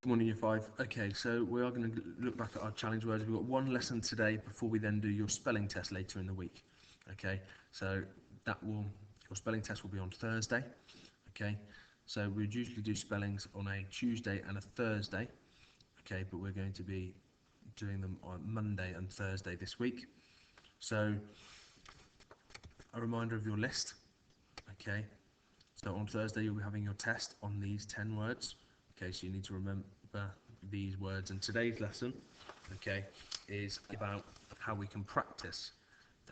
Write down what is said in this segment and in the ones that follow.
Good morning, Year 5. Okay, so we are going to look back at our challenge words. We've got one lesson today before we then do your spelling test later in the week. Okay, so your spelling test will be on Thursday. Okay, so we'd usually do spellings on a Tuesday and a Thursday. Okay, but we're going to be doing them on Monday and Thursday this week. So a reminder of your list. Okay, so on Thursday you'll be having your test on these 10 words. Okay, so you need to remember these words, and today's lesson, okay, is about how we can practice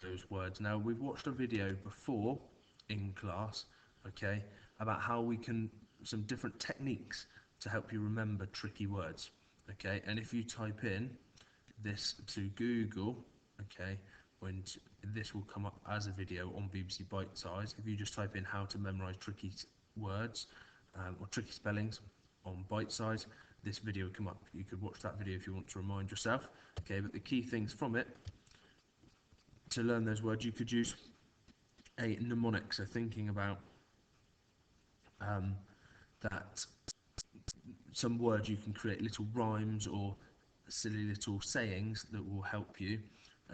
those words. Now, we've watched a video before in class, okay, about how we can, some different techniques to help you remember tricky words, okay, and if you type in this to Google, okay, this will come up as a video on BBC Bite Size. If you just type in how to memorize tricky words or tricky spellings on Bite Size, this video will come up. You could watch that video if you want to remind yourself. Okay, but the key things from it to learn those words, you could use a mnemonic. So thinking about that some words, you can create little rhymes or silly little sayings that will help you,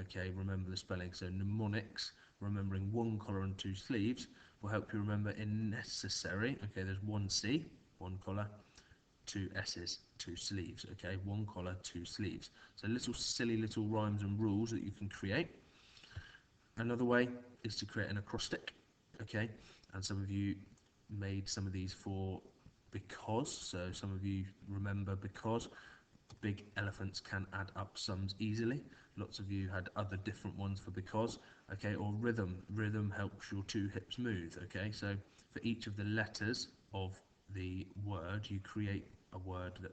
okay, remember the spelling. So mnemonics, remembering one collar and two sleeves, will help you remember in necessary. Okay, there's one C, one collar, two S's, two sleeves. Okay, one collar, two sleeves. So little silly little rhymes and rules that you can create. Another way is to create an acrostic. Okay, and some of you made some of these for because. So some of you remember because. Big elephants can add up sums easily. Lots of you had other different ones for because. Okay, or rhythm. Rhythm helps your two hips move. Okay, so for each of the letters of the word, you create a word that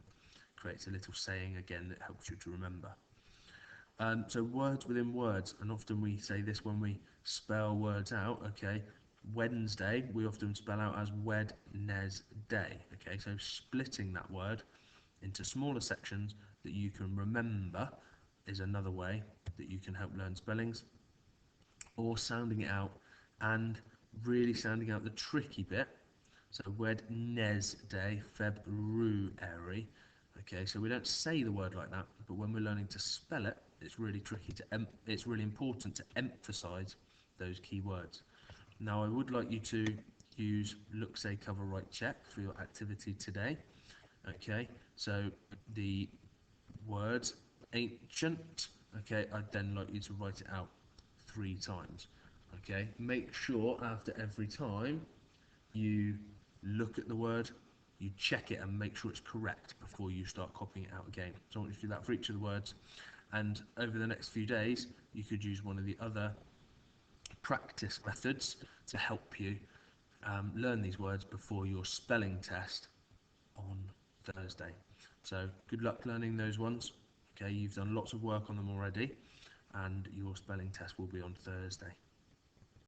creates a little saying again that helps you to remember. So words within words, and often we say this when we spell words out. Okay, Wednesday we often spell out as Wednesday. Okay, so splitting that word into smaller sections that you can remember is another way that you can help learn spellings, or sounding it out and really sounding out the tricky bit. So Wednesday, February. Okay, so we don't say the word like that, but when we're learning to spell it, it's really tricky it's really important to emphasize those key words. Now, I would like you to use look, say, cover, write, check for your activity today. Okay, so the words ancient, okay, I'd then like you to write it out 3 times. Okay, make sure after every time you look at the word, you check it and make sure it's correct before you start copying it out again. So I want you to do that for each of the words, and over the next few days you could use one of the other practice methods to help you learn these words before your spelling test on Thursday. So good luck learning those ones. Okay, you've done lots of work on them already, and your spelling test will be on Thursday.